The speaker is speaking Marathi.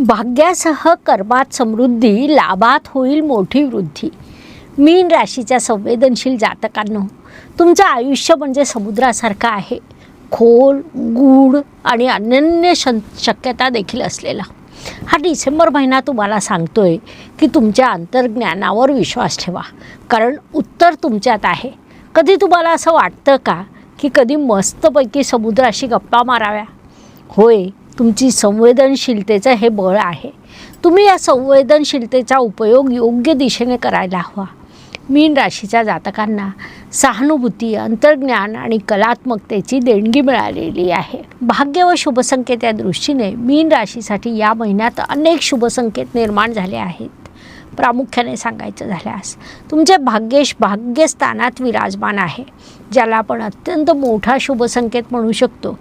भाग्यासह कर्मात समृद्धी, लाभात होईल मोठी वृद्धी. मीन राशीच्या संवेदनशील जातकांनो, तुमचं आयुष्य म्हणजे समुद्रासारखं आहे. खोल, गूढ आणि अनन्य शक्यता देखील असलेला. हा डिसेंबर महिना तुम्हाला सांगतोय की तुमच्या अंतर्ज्ञानावर विश्वास ठेवा, कारण उत्तर तुमच्यात आहे. कधी तुम्हाला असं वाटतं का की कधी मस्तपैकी समुद्राशी गप्पा माराव्या? होय, तुमची संवेदनशीलतेचं हे बळ आहे. तुम्ही या संवेदनशीलतेचा उपयोग योग्य दिशेने करायला हवा. मीन राशीच्या जातकांना सहानुभूती, अंतर्ज्ञान आणि कलात्मकतेची देणगी मिळालेली आहे. भाग्य व शुभसंकेत या दृष्टीने मीन राशीसाठी या महिन्यात अनेक शुभसंकेत निर्माण झाले आहेत. प्रामुख्याने सांगायचं झाल्यास तुमचे भाग्येश भाग्यस्थानात विराजमान आहे, ज्याला आपण अत्यंत मोठा शुभसंकेत म्हणू शकतो.